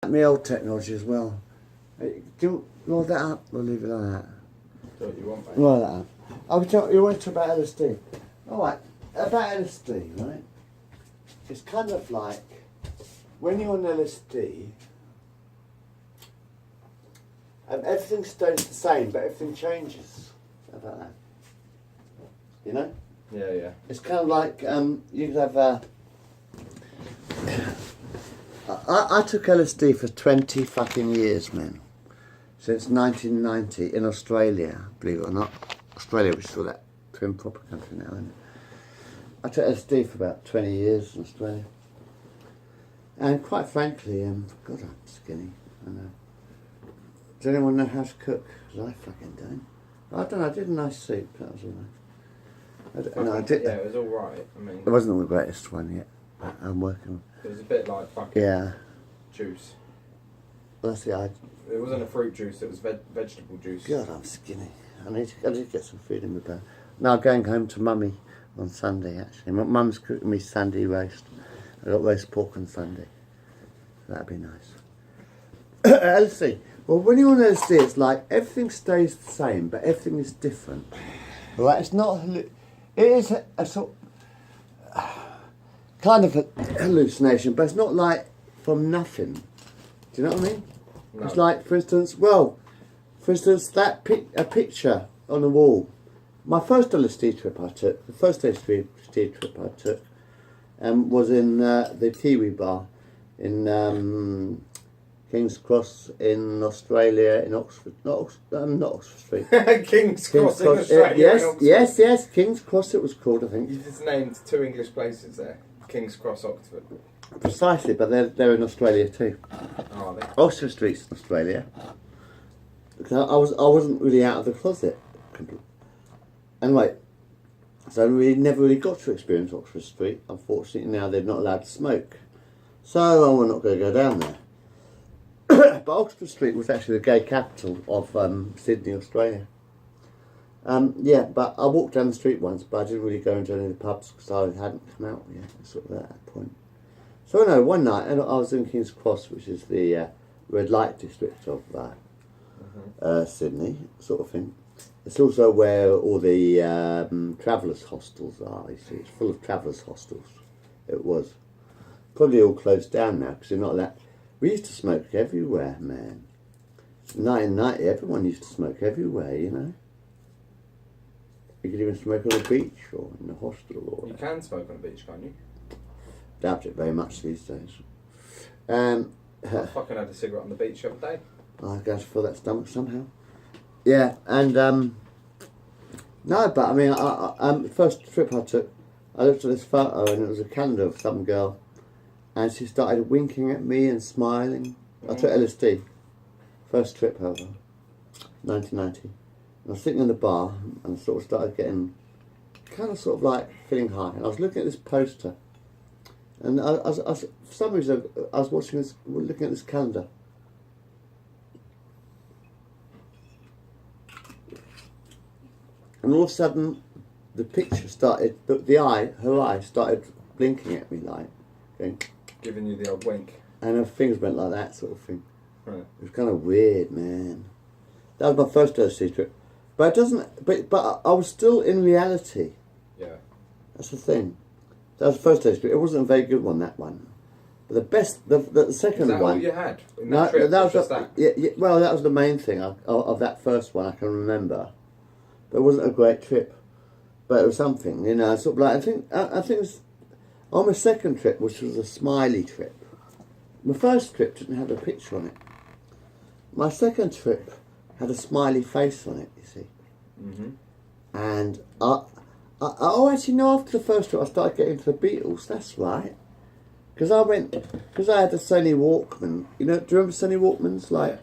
My old technology as well. Do you roll that up or leave it like that? Do what you want, mate. Roll that up. You want to talk about LSD? Alright, about LSD, right? It's kind of like when you're on LSD, everything stays the same, but everything changes. How about that? You know? Yeah, yeah. It's kind of like you could have I took LSD for 20 fucking years, man. Since 1990 in Australia, believe it or not. Australia, which is still that prim proper country now, isn't it? I took LSD for about 20 years in Australia. And quite frankly, God, I'm skinny. I know. Does anyone know how to cook? Because I fucking don't. I don't know, I did a nice soup, that was alright. I did. Yeah, it was alright. I mean, It wasn't the greatest one yet. I'm working on. it was a bit like fucking juice. Well, that's the It wasn't a fruit juice, it was vegetable juice. God, I'm skinny. I need to get some food in my belly. Now I'm going home to Mummy on Sunday, actually. My mum's cooking me Sunday roast. I got roast pork on Sunday. That'd be nice. LSD. Well, when you're on LSD, it's like everything stays the same, but everything is different. Right? It's not... It is a sort kind of a hallucination, but it's not like from nothing. Do you know what I mean? No. It's like, for instance, that a picture on the wall. My first LSD trip I took, the first LSD trip I took, was in the Kiwi Bar in King's Cross in Australia, in Oxford. Not Oxford Street. King's Cross in Australia. Yes, King's Cross it was called, I think. You just named two English places there. King's Cross, Oxford. Precisely, but they're in Australia too. Oh, are they? Oxford Street's in Australia. Because I wasn't really out of the closet. Anyway, so we never really got to experience Oxford Street. Unfortunately, now they're not allowed to smoke. So we're not going to go down there. But Oxford Street was actually the gay capital of Sydney, Australia. Yeah, but I walked down the street once, but I didn't really go into any of the pubs because I hadn't come out yet, sort of at that point. So no, one night, and I was in King's Cross, which is the red light district of Sydney, sort of thing. It's also where all the travellers' hostels are, you see. It's full of travellers' hostels. It was. Probably all closed down now because you're not allowed. We used to smoke everywhere, man. 1990, everyone used to smoke everywhere, you know. You could even smoke on the beach or in the hostel or... You can smoke on the beach, can't you? Doubt it very much these days. I fucking had a cigarette on the beach the other day. I got to fill that stomach somehow. Yeah, and no, but I mean, the first trip I took, I looked at this photo and it was a calendar of some girl, and she started winking at me and smiling. I took LSD, first trip however, 1990. And I was sitting in the bar and sort of started getting kind of sort of like feeling high, and I was looking at this poster, and for some reason I was looking at this calendar. And all of a sudden, the picture started, her eye started blinking at me like, going, Giving you the old wink. and her fingers went like that sort of thing. Right. It was kind of weird, man. That was my first LSD trip. But it doesn't, but I was still in reality. Yeah. That's the thing. That was the first LSD trip. It wasn't a very good one, that one. But the best, the second Is that one. all you had in that trip? that was just that? Yeah, well, that was the main thing of that first one I can remember. But it wasn't a great trip, but it was something, you know. Sort of like I think it was on my second trip, which was a smiley trip. My first trip didn't have a picture on it. My second trip had a smiley face on it, you see. Mm-hmm. And actually no, after the first trip I started getting into the Beatles. That's right. Because I had a Sony Walkman. You know, do you remember Sony Walkmans? Like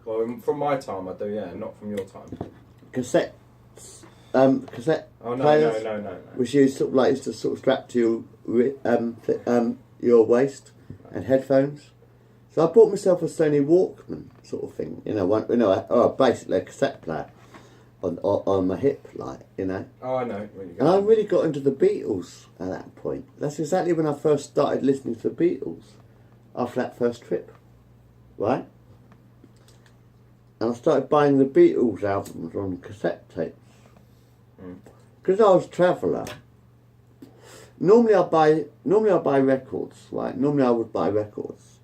Well, from my time I do, yeah, not from your time. cassette Oh no, players, no. which you sort of like used to sort of strap to your waist, and headphones. So I bought myself a Sony Walkman sort of thing, you know, basically a cassette player on my hip, like, you know. Oh, I know. Where you And I go. really got into the Beatles at that point. That's exactly when I first started listening to the Beatles, after that first trip. right? And I started buying the Beatles albums on cassette tapes. Because I was a traveller. Normally I buy records, right? Normally I would buy records.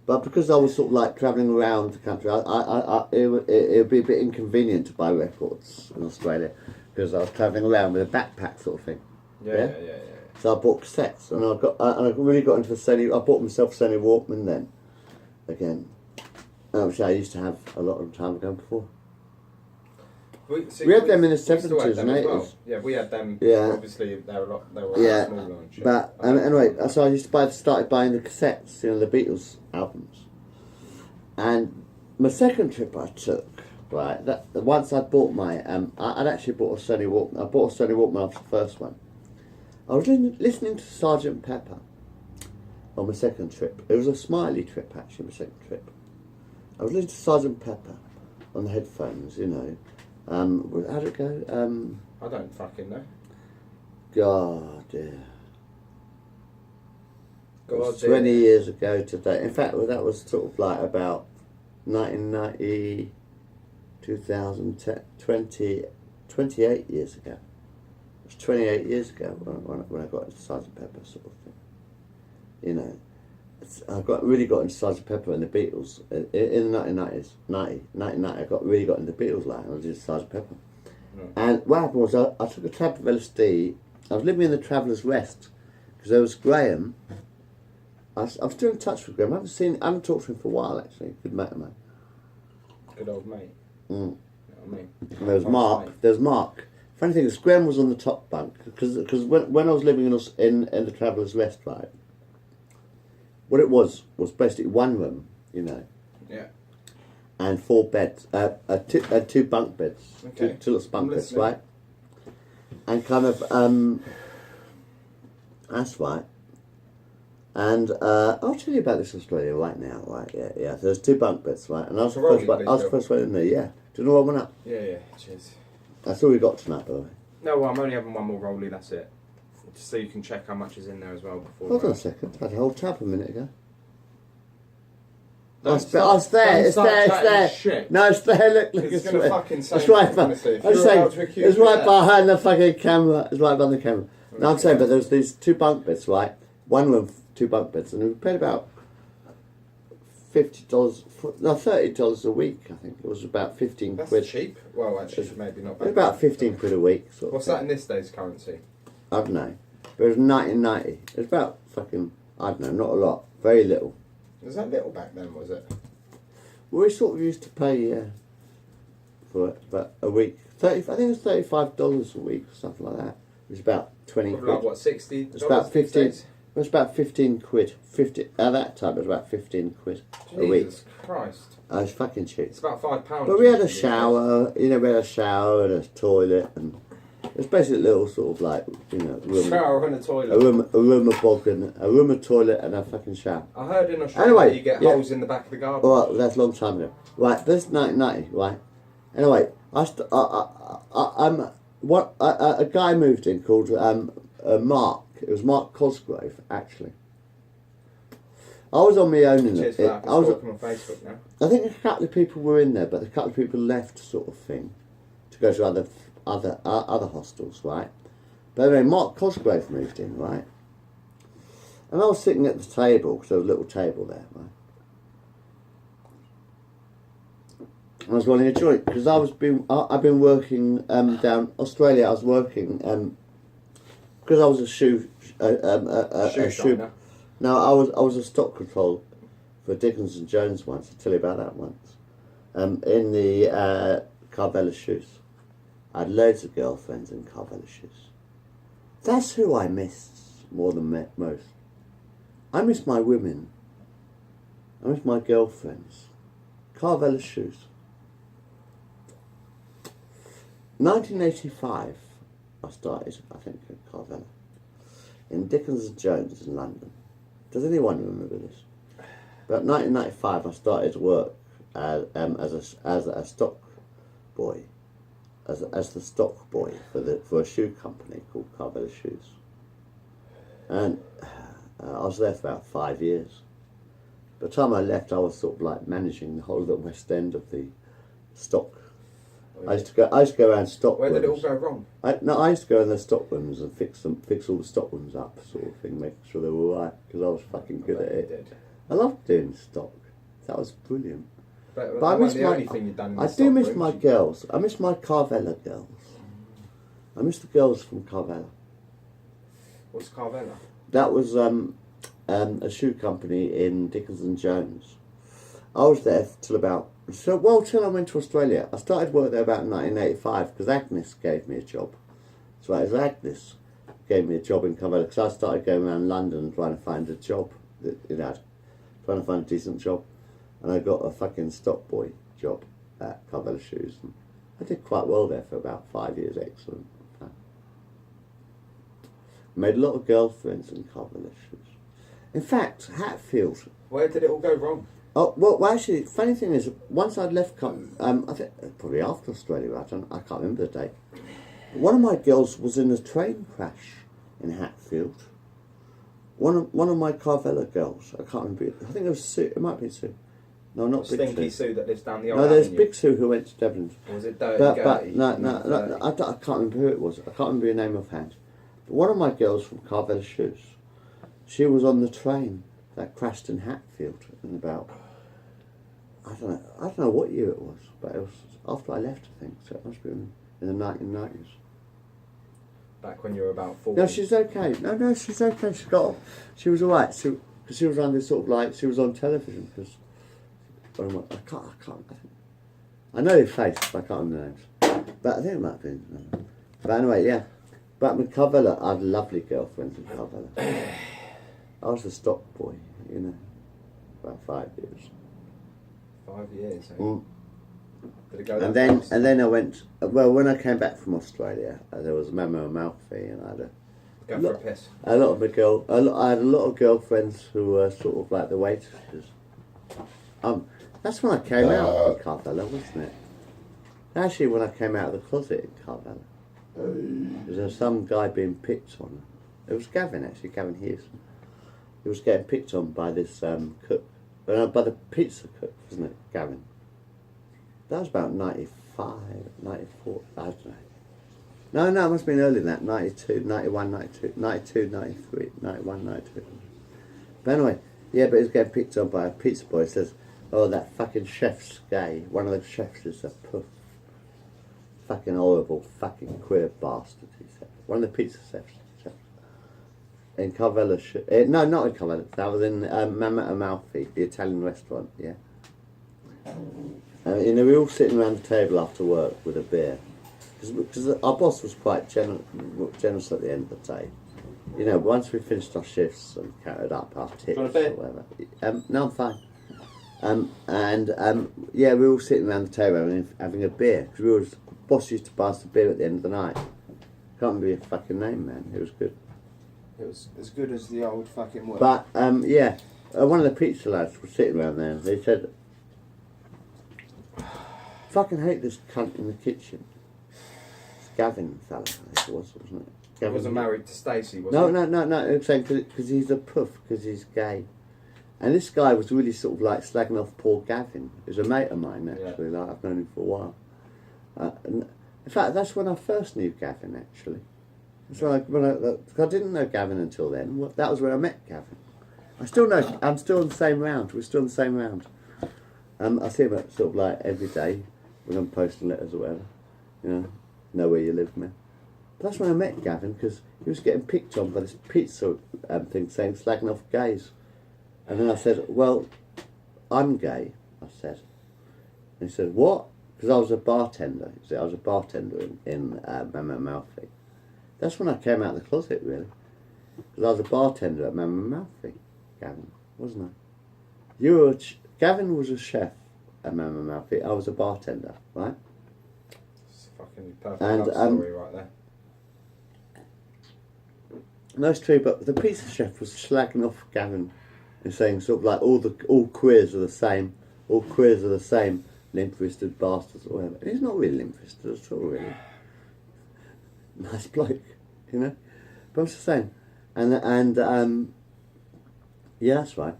But because I was sort of like travelling around the country, it would be a bit inconvenient to buy records in Australia because I was travelling around with a backpack sort of thing. Yeah. So I bought cassettes, and I really got into the Sony. I bought myself a Sony Walkman then, again, which I used to have a lot of time ago before. We had them in the 70s and 80s. Well. Yeah, we had them. Yeah. Obviously, they were a lot smaller and shit. But anyway, so I used to started buying the cassettes, the Beatles albums. And my second trip I took, right, once I'd bought my, I'd actually bought a Sony Walkman. I bought a Sony Walkman after the first one. I was listening to Sgt. Pepper on my second trip. It was a Smiley trip, actually, my second trip. I was listening to Sgt. Pepper on the headphones, how'd it go? I don't fucking know. God, dear. It was God, 20 years ago today. In fact, that was sort of like about 1990, 2010, 28 years ago. It was 28 years ago when I got into Sgt. Pepper sort of thing. I really got into Sgt. Pepper and the Beatles in the 1990s. 1990, I really got into the Beatles line. I did Sgt. Pepper. And what happened was I took a tab of LSD. I was living in the Traveller's Rest because there was Graham. I'm still in touch with Graham. I haven't talked to him for a while actually. Good mate of mine. Good old mate. Mm. You know what I mean? And there was Mark. Funny thing is, Graham was on the top bunk because when I was living in the Traveller's Rest, right, what it was basically one room, Yeah. and 4 beds, two bunk beds, Okay. two little bunk I'm beds, listening. right, and kind of that's right. And I'll tell you about this in Australia right now, right? Yeah. There's 2 bunk beds, right, and I was the Rolling, first one in there. Yeah. Do you know what I went up? Yeah. Cheers. That's all we got tonight, by the way. No, well, I'm only having one more rollie. That's it. Just so you can check how much is in there as well before. Hold on a second. I had a whole tab a minute ago. No, It's there. It's there. Shit. No, it's there. Look. It's gonna fucking say. It's right honestly, if I'm you're saying, allowed to accuse it's me right of that. behind the fucking camera. It's right behind the camera. No, I'm saying, but there's these 2 bunk beds, right? One room, 2 bunk beds, and we paid about $30 a week. I think it was about 15 That's quid. cheap. Well, actually, maybe not. It was about 15 quid a week. Sort of What's thing. that in this day's currency? I don't know. But it was 1990. It was about fucking, I don't know, not a lot, very little. Was that little back then? Was it? Well, we sort of used to pay for it, but a week. I think it was $35 a week or something like that. It was about 20 Probably quid. like what, $60? It's about 15. It was about 15 quid. 50 at that time. It was about 15 quid a week. Jesus Christ! It was fucking cheap. It's about £5. But we had a usually, shower. We had a shower and a toilet, and it was basically a little sort of like room. Shower and a toilet. A room, a bog, and a room, a toilet, and a fucking shower. I heard in Australia Anyway, you get yeah. holes in the back of the garden. Well, that's a long time ago. Right, this is 1990, right? Anyway, a guy moved in called Mark. It was Mark Cosgrove, actually. I was on my own in Cheers it. for that. I'm stalking on Facebook now. I think a couple of people were in there, but a couple of people left, sort of thing, to go to other hostels, right? But anyway, Mark Cosgrove moved in, right? And I was sitting at the table, because there was a little table there, right? I was rolling a joint because I've been working down Australia. I was working because I was a shoe shiner. No, I was a stock control for Dickens and Jones once. I'll tell you about that once. In the Carvella shoes, I had loads of girlfriends in Carvella shoes. That's who I miss more than most. I miss my women. I miss my girlfriends. Carvella shoes. 1985, I started, I think, at Carvella, in Dickens and Jones in London. Does anyone remember this? About 1995, I started work as a stock boy, as the stock boy for a shoe company called Carvella Shoes, and I was there for about 5 years. By the time I left, I was sort of like managing the whole of the West End of the stock. I used to go around stock Where did it all rooms. go wrong? I used to go in the stock rooms and fix all the stock rooms up, sort of thing, making sure they were all right, because I was fucking good at You it. did. I loved doing stock. That was brilliant. But But I that miss wasn't the my- only thing you'd done in the I do stock miss rooms. my girls. I miss my Carvella girls. I miss the girls from Carvella. What's Carvella? That was a shoe company in Dickens and Jones. I was there till I went to Australia. I started work there about 1985 because Agnes gave me a job. So it was Agnes gave me a job in Carvella because I started going around London trying to find a job, trying to find a decent job, and I got a fucking stock boy job at Carvella Shoes. And I did quite well there for about 5 years. Excellent. Made a lot of girlfriends in Carvella Shoes. In fact, Hatfield. Where did it all go wrong? Oh well, actually, funny thing is, once I'd left, I think probably after Australia, I can't remember the date. One of my girls was in a train crash in Hatfield. One of my Carvella girls, I can't remember. I think it was Sue. It might be Sue. No, not Big Stinky Sue. Sue that lives down the old No, there's avenue. Big Sue who went to Devon. Or was it Dirty But Gertie? no, Number 30? I can't remember who it was. I can't remember her name offhand. But one of my girls from Carvella Shoes, she was on the train that crashed in Hatfield in about, I don't know what year it was, but it was after I left, I think. So it must be in the 1990s. Back when you were about 40. No, she's okay. No, she's okay. She was alright. Because she was on this sort of like, she was on television. Because I know her face, but I can't remember the names. But I think it might have been. But anyway, yeah. But with Carvella, I had lovely girlfriends in Carvella. I was a stock boy, about 5 years. 5 years. Eh? Mm. Did it go And that fast? then I went. Well, when I came back from Australia, there was Memo Amalfi, and I had Go for a piss. I had a lot of girlfriends who were sort of like the waitresses. That's when I came out in Carvella, wasn't it? Actually, when I came out of the closet in Carvella, there was some guy being picked on. It was Gavin, actually, Gavin Hughes. He was getting picked on by this cook, by the pizza cook, wasn't it, Gavin? That was about 95, 94, I don't know. No, it must have been earlier than that, 92, 91, 92, 92, 93, 91, 92. But anyway, yeah, but he was getting picked on by a pizza boy. He says, oh, that fucking chef's gay. One of the chefs is a puff. Fucking horrible, fucking queer bastard, he said. One of the pizza chefs. In Carvella, no, not in Carvella. That was in Mama Amalfi, the Italian restaurant, yeah. We were all sitting around the table after work with a beer. Because our boss was quite generous at the end of the day. Once we finished our shifts and counted up our tips or whatever. No, I'm fine. Yeah, we were all sitting around the table and having a beer. Because the boss used to buy us a beer at the end of the night. Can't remember your fucking name, man. It was good. It was as good as the old fucking work. But, yeah, one of the pizza lads was sitting around there and they said, fucking hate this cunt in the kitchen. It's Gavin fella, I think it was, wasn't it? He Gavin wasn't married to Stacey, was No, he? no, he was saying because he's a puff, because he's gay. And this guy was really sort of like slagging off poor Gavin. He was a mate of mine, actually, like I've known him for a while. And in fact, that's when I first knew Gavin, actually. So I didn't know Gavin until then. Well, that was when I met Gavin. I'm still in the same round. We're still in the same round. I see him sort of like every day when I'm posting letters or whatever. Know where you live, man. But that's when I met Gavin, because he was getting picked on by this pizza thing saying slagging off gays. And then I said, well, I'm gay, I said. And he said, what? Because I was a bartender. You see, I was a bartender in Mama Amalfi. That's when I came out of the closet, really. Because I was a bartender at Mama Amalfi, Gavin, wasn't I? Gavin was a chef at Mama Amalfi. I was a bartender, right? It's a fucking perfect love story right there. No, it's true, but the pizza chef was slagging off Gavin and saying sort of like all queers are the same, limp-wristed bastards or whatever. And he's not really limp-wristed at all, really. Nice bloke, But I'm just saying. Yeah, that's right.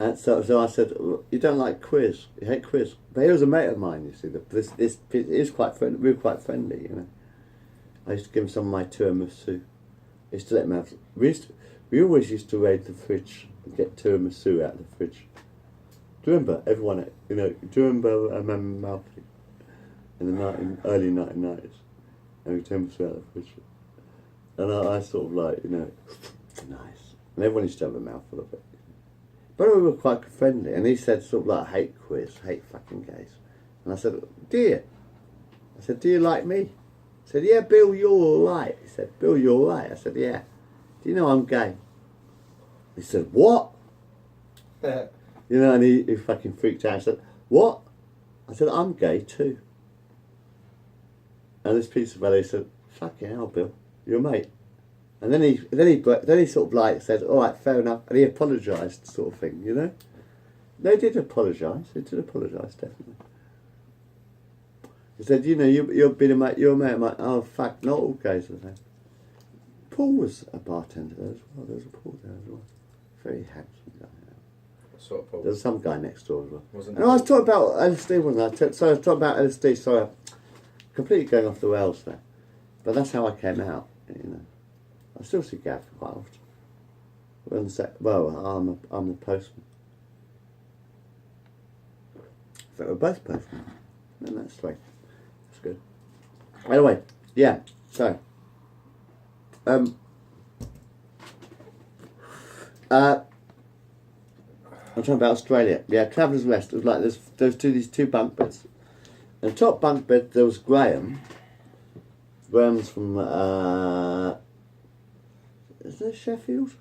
And so I said, you don't like quiz, you hate quiz. But he was a mate of mine, you see. This is quite friendly. We were quite friendly, you know. I used to give him some of my tiramisu. I used to let him have. We always used to raid the fridge and get tiramisu out of the fridge. Do you remember everyone? You know, do you remember Malky in the early 1990s? And tiramisu out of the fridge. And I sort of like, you know, nice. And everyone used to have a mouthful of it. But we were quite friendly, and he said sort of like, hate quiz, hate fucking gays. And I said, do you? I said, do you like me? He said, yeah, Bill, you're alright. He said, Bill, you're alright. I said, yeah. Do you know I'm gay? He said, what? You know, and he fucking freaked out. I said, what? I said, I'm gay too. And this piece of fella said, fucking hell, Bill, you're a mate. And then he sort of like said, all right, fair enough, and he apologised, sort of thing, you know. They did apologise. He did apologise, definitely. He said, you know, you're a mate of mine. Oh fuck, not all gays are the same. Paul was a bartender there as well. There was a Paul there as well. Very handsome guy. What sort of Paul? There was some guy next door as well. Wasn't and I was talking about LSD, wasn't I? So I was talking about LSD. Sorry, I'm completely going off the rails there. But that's how I came out, you know. I still see Gav quite often. Well, I'm the postman. So we're both postmen. And that's straight. That's good. Anyway, yeah. So, I'm talking about Australia. Yeah, Traveller's Rest. It was like these two bunk beds. In the top bunk bed there was Graham. Graham's from isn't it Sheffield?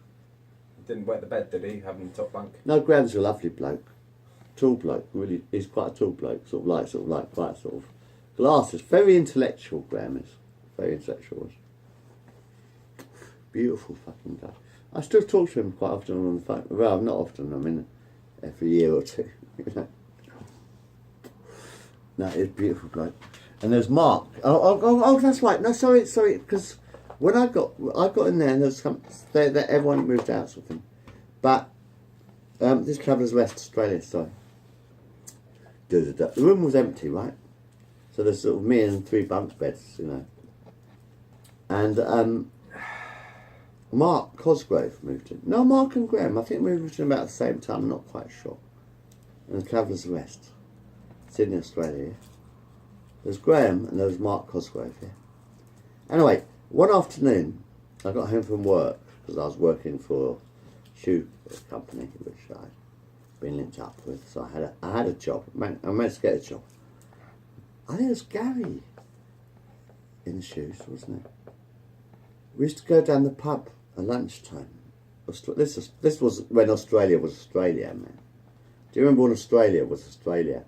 Didn't wet the bed, did he? Having the top bunk. No, Graham's a lovely bloke. Tall bloke, really. He's quite a tall bloke. Sort of like quite sort of glasses. Very intellectual, Graham is. Very intellectual. Beautiful fucking guy. I still talk to him quite often on the phone. Well, not often. I mean, every year or two. You know. No, he's a beautiful bloke. And there's Mark. Oh, that's right. No, sorry, because when I got in there, and there's everyone moved out, sort of thing. But this Traveller's Rest, Australia. Sorry. The room was empty, right? So there's sort of me and 3 bunk beds, you know. And Mark Cosgrove moved in. No, Mark and Graham. I think we moved in about the same time. I'm not quite sure. And the Traveller's Rest, Sydney, Australia. Yeah? There's Graham and there was Mark Cosgrove here. Yeah? Anyway, one afternoon, I got home from work because I was working for a shoe company which I'd been linked up with. So I had a job. I managed to get a job. I think it was Gary in the shoes, wasn't it? We used to go down the pub at lunchtime. This was when Australia was Australia, man. Do you remember when Australia was Australia?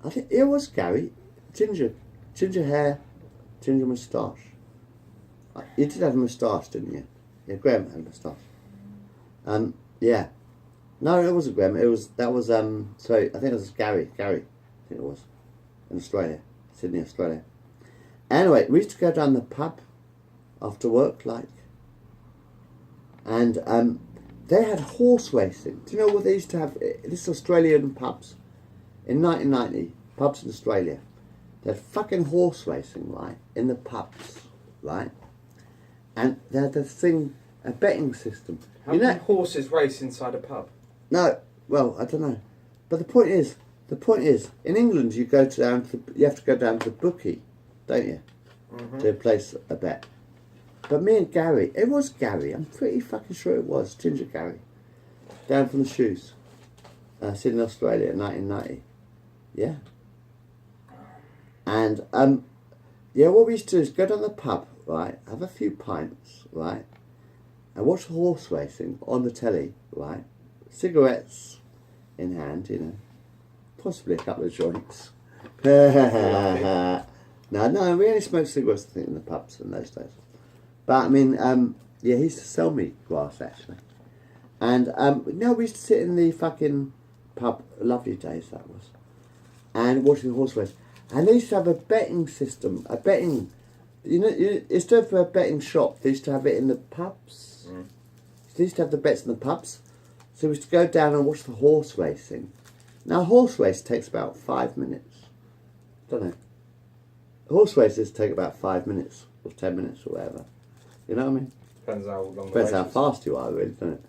I think it was Gary. Ginger hair, ginger moustache. You did have a moustache, didn't you? Yeah, Graham had a moustache. Yeah. No, it wasn't Graham. Sorry, I think it was Gary. I think it was. In Australia. Sydney, Australia. Anyway, we used to go down the pub after work, like. And they had horse racing. Do you know what they used to have? This Australian pubs. In 1990, pubs in Australia, they had fucking horse racing, right, in the pubs, right? And they had a betting system. How can horses race inside a pub? No, well, I don't know. But the point is, in England you have to go down to the bookie, don't you? Mm-hmm. To place a bet. But me and Gary, it was Gary, I'm pretty fucking sure it was, Ginger Gary, down from the shoes, Sydney, Australia, 1990. Yeah. And, what we used to do is go down the pub, right, have a few pints, right, and watch horse racing on the telly, right, cigarettes in hand, you know, possibly a couple of joints. No, we only smoked cigarettes, I think, in the pubs in those days. But, I mean, he used to sell me grass, actually. And, we used to sit in the fucking pub, lovely days that was, and watching the horse race. And they used to have a betting system, instead of a betting shop, they used to have it in the pubs. Mm. They used to have the bets in the pubs. So we used to go down and watch the horse racing. Now, a horse race takes about 5 minutes. Don't know. Horse races take about 5 minutes or 10 minutes or whatever. You know what I mean? Depends how long. Depends how fast you are, really, doesn't it?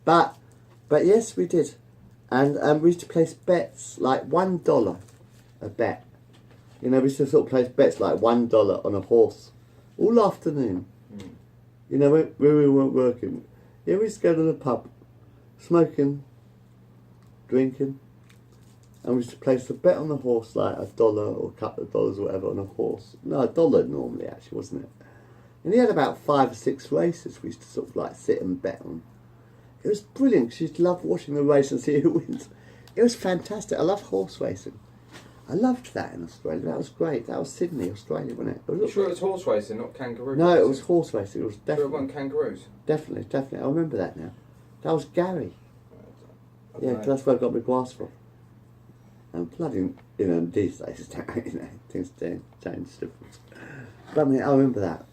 But yes, we did, and we used to place bets like $1 a bet. You know, we used to sort of place bets like $1 on a horse all afternoon. Mm. You know, when we weren't working, yeah, we used to go to the pub, smoking, drinking, and we used to place a bet on the horse like $1 or a couple of dollars or whatever on a horse. No, $1 normally actually, wasn't it? And he had about 5 or 6 races we used to sort of like sit and bet on. It was brilliant because you used to love watching the race and see who wins. It was fantastic. I love horse racing. I loved that in Australia. That was great. That was Sydney, Australia, wasn't it? You sure it was horse racing, not kangaroo? No, it was horse racing. It was Sure it definitely. wasn't kangaroos? Definitely. I remember that now. That was Gary. I Yeah, don't know. 'cause that's where I got my glass from. And bloody, you know, these days, you know, things change. But I mean, I remember that.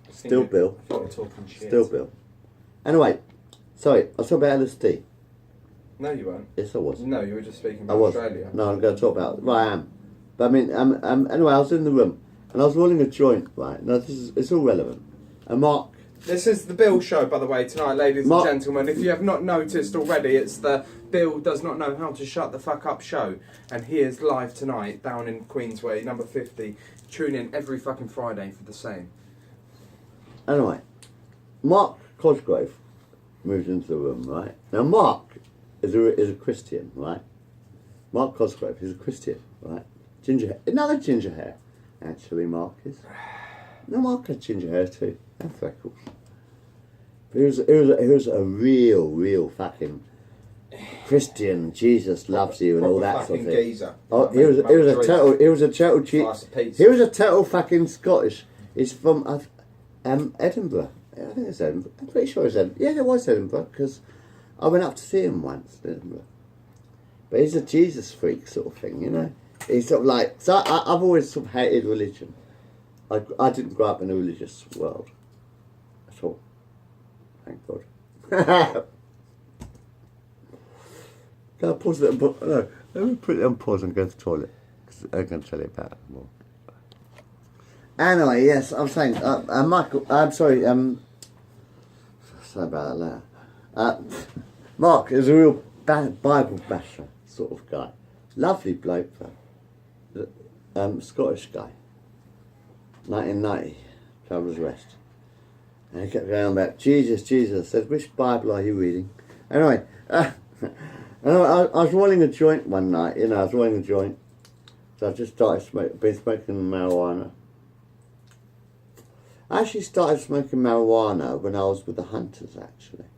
I think Still you- Bill. I think you're talking shit. Still Bill. Anyway, sorry, I was talking about LSD. No, you weren't. Yes, I was. No, you were just speaking I about was. Australia. No, I'm going to talk about. Well, I am. But I mean, anyway, I was in the room and I was rolling a joint. Right now, it's all relevant. And Mark, This is the Bill Show, by the way, tonight, ladies Mark- and gentlemen. If you have not noticed already, it's the Bill Does Not Know How to Shut the Fuck Up show. And he is live tonight, down in Queensway, number 50. Tune in every fucking Friday for the same. anyway, Mark Cosgrove moved into the room. Right now, Mark is a Christian. Right, Mark Cosgrove is a Christian. Right, ginger hair, another ginger hair. Actually, Mark is. No, Mark had ginger hair too, and freckles. But he was a real fucking Christian. Jesus loves you and all that sort of thing. Geezer. Oh, he was a total cheat. Slice of pizza. He was a total fucking Scottish. He's from Edinburgh. I think it's Edinburgh. I'm pretty sure it's Edinburgh. Yeah, it was Edinburgh because I went up to see him once in Edinburgh. But he's a Jesus freak sort of thing, you know. He's sort of like, so I've always sort of hated religion. I didn't grow up in a religious world at all. Thank God. Can I pause it? No, let me put it on pause and go to the toilet. 'Cause I'm going to tell you about it more. Anyway, yes, I'm saying, Michael, I'm sorry, sorry about that later. Mark is a real Bible basher sort of guy. Lovely bloke though. Scottish guy. 1990, Traveller's Rest. And he kept going on about Jesus. I said, which Bible are you reading? Anyway, and I was rolling a joint one night, you know, I was rolling a joint. So I just started been smoking marijuana. I actually started smoking marijuana when I was with the Hunters, actually.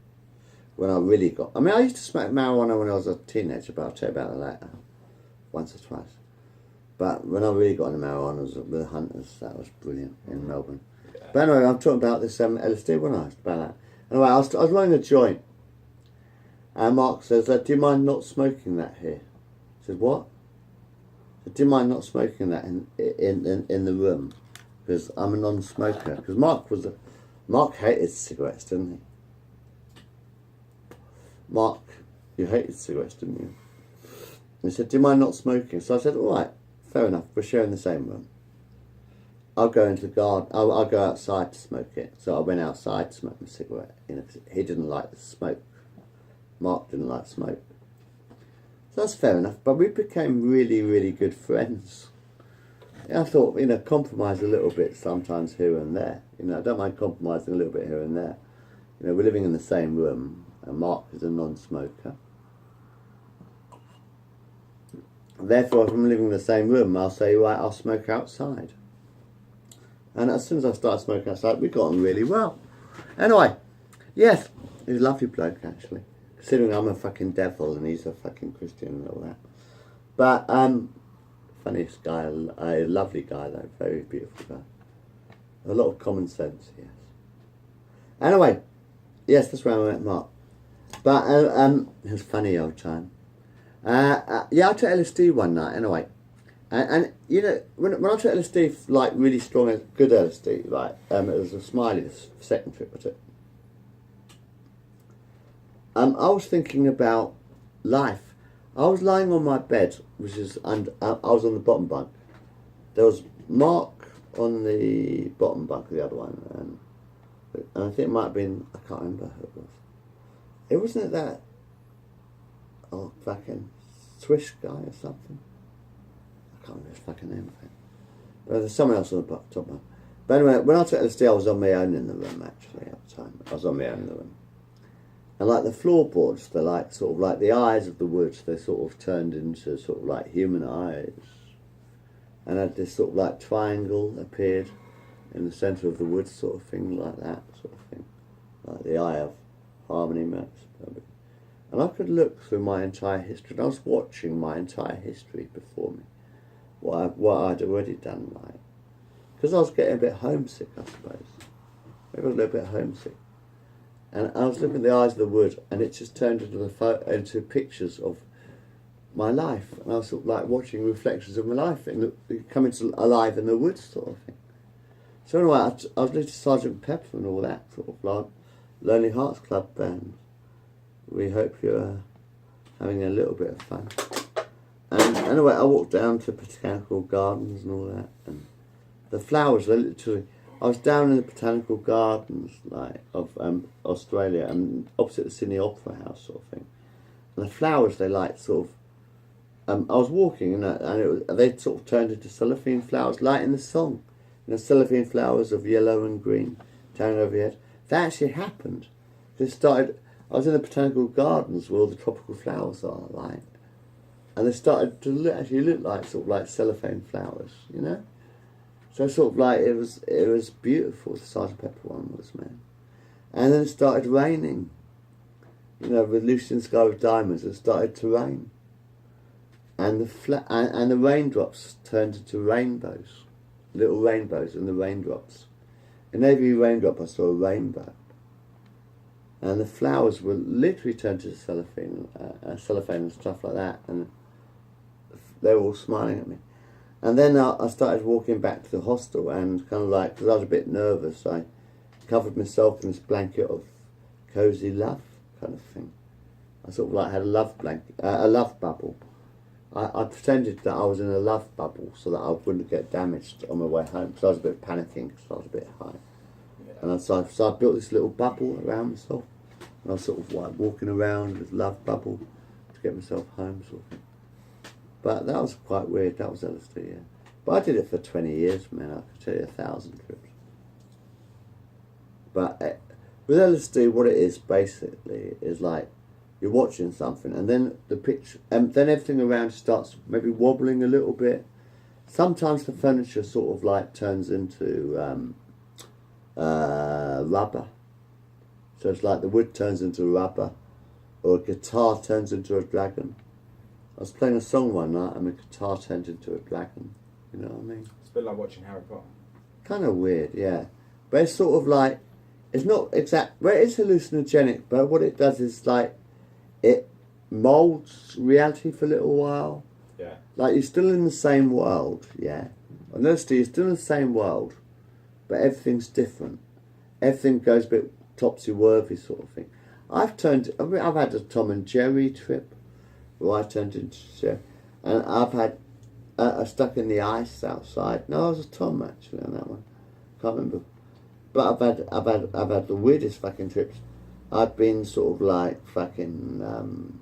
When I really got... I mean, I used to smoke marijuana when I was a teenager, but I'll tell you about that later. Once or twice. But when I really got into marijuana, I was with the Hunters. That was brilliant in Melbourne. Yeah. But anyway, I'm talking about this LSD when I was about that. Anyway, I was rolling a joint. And Mark says, do you mind not smoking that here? I said, what? I said, do you mind not smoking that in the room? Because I'm a non-smoker. Because Mark hated cigarettes, didn't he? Mark, you hated cigarettes, didn't you? And he said, do you mind not smoking? So I said, all right, fair enough, we're sharing the same room. I'll go into the garden, I'll go outside to smoke it. So I went outside to smoke my cigarette. You know, 'cause he didn't like the smoke. Mark didn't like smoke. So that's fair enough, but we became really, really good friends. Yeah, I thought, you know, compromise a little bit sometimes here and there. You know, I don't mind compromising a little bit here and there. You know, we're living in the same room, and Mark is a non-smoker. Therefore, if I'm living in the same room, I'll say, right, I'll smoke outside. And as soon as I started smoking outside, we got on really well. Anyway, yes, he's a lovely bloke, actually. Considering I'm a fucking devil and he's a fucking Christian and all that. But, funniest guy, a lovely guy though, very beautiful guy. A lot of common sense, yes. Anyway, yes, that's where I met Mark. But, it was a funny old time. Yeah, I took LSD one night, anyway. And you know, when I took LSD, like really strong, good LSD, like, it was a Smiley, the second trip I took. I was thinking about life. I was lying on my bed, which is, and I was on the bottom bunk. There was Mark on the bottom bunk of the other one, and I think it might have been, I can't remember who it was. It wasn't that, fucking Swiss guy or something. I can't remember his fucking name. But there's someone else on the top bunk. But anyway, when I took LSD, I was on my own in the room, actually, at the time. I was on my own in the room. And like the floorboards, they're like sort of like the eyes of the woods, they sort of turned into sort of like human eyes. And had this sort of like triangle appeared in the centre of the woods, sort of thing, like that sort of thing. Like the eye of Harmony Max. And I could look through my entire history, and I was watching my entire history before me. What I'd already done, like. Because I was getting a bit homesick, I suppose. Maybe I was a little bit homesick. And I was looking at the eyes of the wood, and it just turned into pictures of my life. And I was sort of like watching reflections of my life coming to alive in the woods, sort of thing. So anyway, I was listening to Sergeant Pepper and all that, sort of like Lonely Hearts Club band. We hope you're having a little bit of fun. And anyway, I walked down to Botanical Gardens and all that, and the flowers, they literally... I was down in the Botanical Gardens, like, of Australia, and opposite the Sydney Opera House, sort of thing. And the flowers, they like sort of... I was walking, and they sort of turned into cellophane flowers, like in the song. You know, cellophane flowers of yellow and green, down over your head. That actually happened. It started... I was in the Botanical Gardens where all the tropical flowers are, like. And they started to actually look like, sort of like cellophane flowers, you know? So sort of like, it was beautiful, the Sergeant Pepper one was, man. And then it started raining. You know, with Lucian Sky with Diamonds, it started to rain. And the raindrops turned into rainbows. Little rainbows in the raindrops. In every raindrop I saw a rainbow. And the flowers were literally turned to cellophane and stuff like that. And they were all smiling at me. And then I started walking back to the hostel, and kind of like, because I was a bit nervous, I covered myself in this blanket of cosy love kind of thing. I sort of like had a love blanket, a love bubble. I pretended that I was in a love bubble so that I wouldn't get damaged on my way home, because I was a bit panicking because I was a bit high. Yeah. And so I built this little bubble around myself, and I was sort of like walking around with love bubble to get myself home, sort of thing. But that was quite weird. That was LSD, yeah. But I did it for 20 years, man. I could tell you 1,000 trips. But with LSD, what it is basically is like you're watching something, and then the picture, and then everything around starts maybe wobbling a little bit. Sometimes the furniture sort of like turns into rubber. So it's like the wood turns into rubber, or a guitar turns into a dragon. I was playing a song one night and my guitar turned into a dragon. You know what I mean? It's a bit like watching Harry Potter. Kind of weird, yeah. But it's sort of like, it's not exact, well, it is hallucinogenic, but what it does is like, it moulds reality for a little while. Yeah. Like you're still in the same world, yeah. Honestly, you're still in the same world, but everything's different. Everything goes a bit topsy-turvy sort of thing. I've had a Tom and Jerry trip, where I turned into Jerry, and I've had stuck in the ice outside. No, I was a Tom actually on that one. Can't remember. But I've had the weirdest fucking trips. I've been sort of like fucking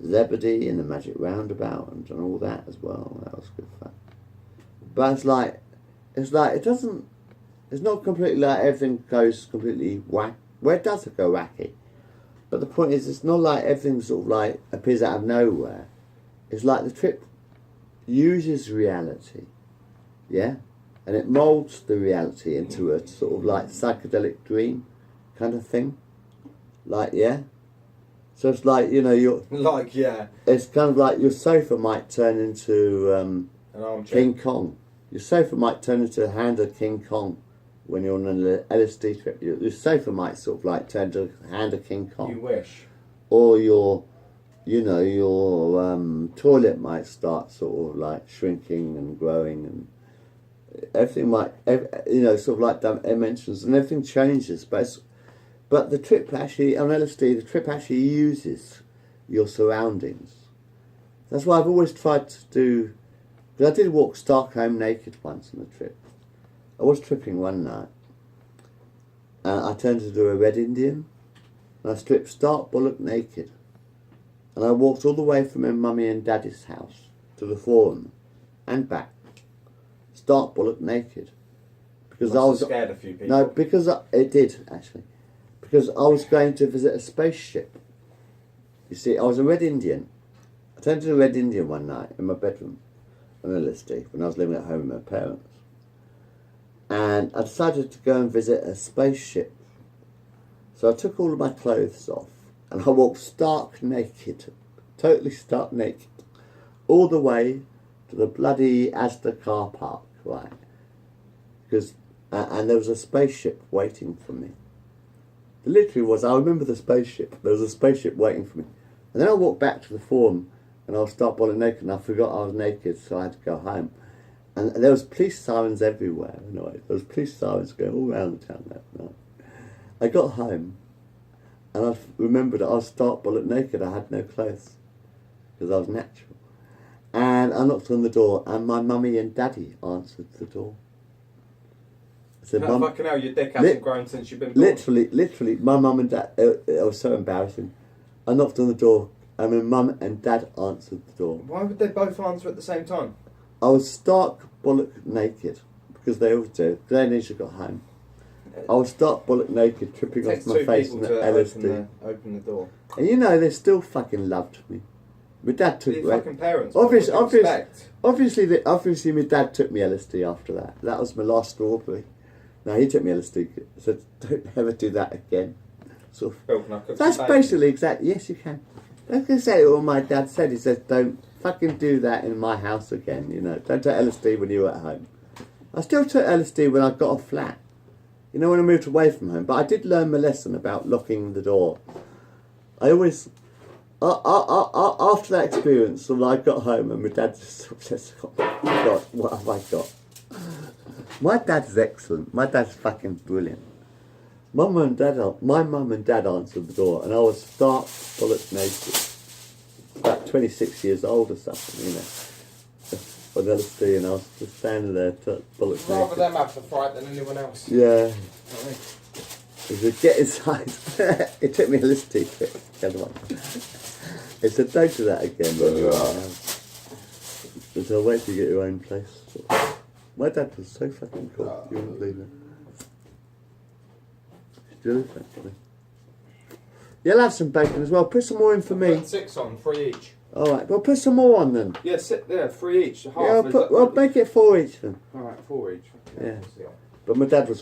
Zebedee in the Magic Roundabout and done all that as well. That was good fun. But it's like it doesn't. It's not completely like everything goes completely whack. Where does it go wacky? But the point is, it's not like everything sort of like appears out of nowhere. It's like the trip uses reality, yeah, and it moulds the reality into a sort of like psychedelic dream kind of thing, like, yeah. So it's like, you know, it's kind of like your sofa might turn into an armchair. King Kong. Your sofa might turn into the hand of King Kong when you're on an LSD trip. Your sofa might sort of like turn to the hand of King Kong. You wish. Or your toilet might start sort of like shrinking and growing, and everything might, sort of like dimensions, and everything changes. But But the trip actually, on LSD, the trip actually uses your surroundings. That's why I've always tried to do, because I did walk stark home naked once on the trip. I was tripping one night, and I turned to do a Red Indian, and I stripped stark bollock naked. And I walked all the way from my mummy and daddy's house to the Forum and back, stark bollock naked. Because Must I was have scared a few people. No, because it did actually. Because I was going to visit a spaceship. You see, I was a Red Indian. I turned to the Red Indian one night in my bedroom on LSD when I was living at home with my parents. And I decided to go and visit a spaceship. So I took all of my clothes off and I walked stark naked, totally stark naked, all the way to the bloody Asda car park, right? Because, and there was a spaceship waiting for me. It literally was, I remember the spaceship, there was a spaceship waiting for me. And then I walked back to the Forum and I was stark bollock naked and I forgot I was naked, so I had to go home. And there was police sirens everywhere, anyway. There was police sirens going all around the town that night. I got home and I remembered I was stark bollock naked, I had no clothes because I was natural. And I knocked on the door and my mummy and daddy answered the door. I said, Oh, fucking hell, your dick hasn't grown since you've been born. Literally, my mum and dad, it was so embarrassing. I knocked on the door and my mum and dad answered the door. Why would they both answer at the same time? I was stark bollock naked because they always do. They never got home. I was stark bollock naked, tripping off my face in the LSD. Open the door. And you know, they still fucking loved me. My dad took Your fucking parents. Obviously, my dad took me LSD after that. That was my last strawberry. No, he took me LSD. I said, don't ever do that again. So that's basically exactly. Yes, you can. That's exactly what my dad said. He said, don't fucking do that in my house again. You know, don't take LSD when you're at home. I still took LSD when I got a flat. You know, when I moved away from home. But I did learn my lesson about locking the door. I always, after that experience, when I got home and my dad just said, oh my God, what have I got? My dad's excellent. My dad's fucking brilliant. My mum and dad answered the door and I was stark bollock naked. About 26 years old or something, you know. On LSD, and I was just standing there, bollock naked. Rather them have the fright than anyone else. Yeah. He said, get inside. It took me a LSD trip. He said, don't do that again when you're at house. He said, I'll wait till you get your own place. My dad was so fucking cool. You wouldn't believe it. Still is, actually. You'll have some bacon as well. Put some more in for me. Put 6 on, 3 each. Alright, well put some more on then. Yeah, 3 each. Half. Yeah, I'll make it 4 each then. Alright, 4 each. Yeah. But my dad was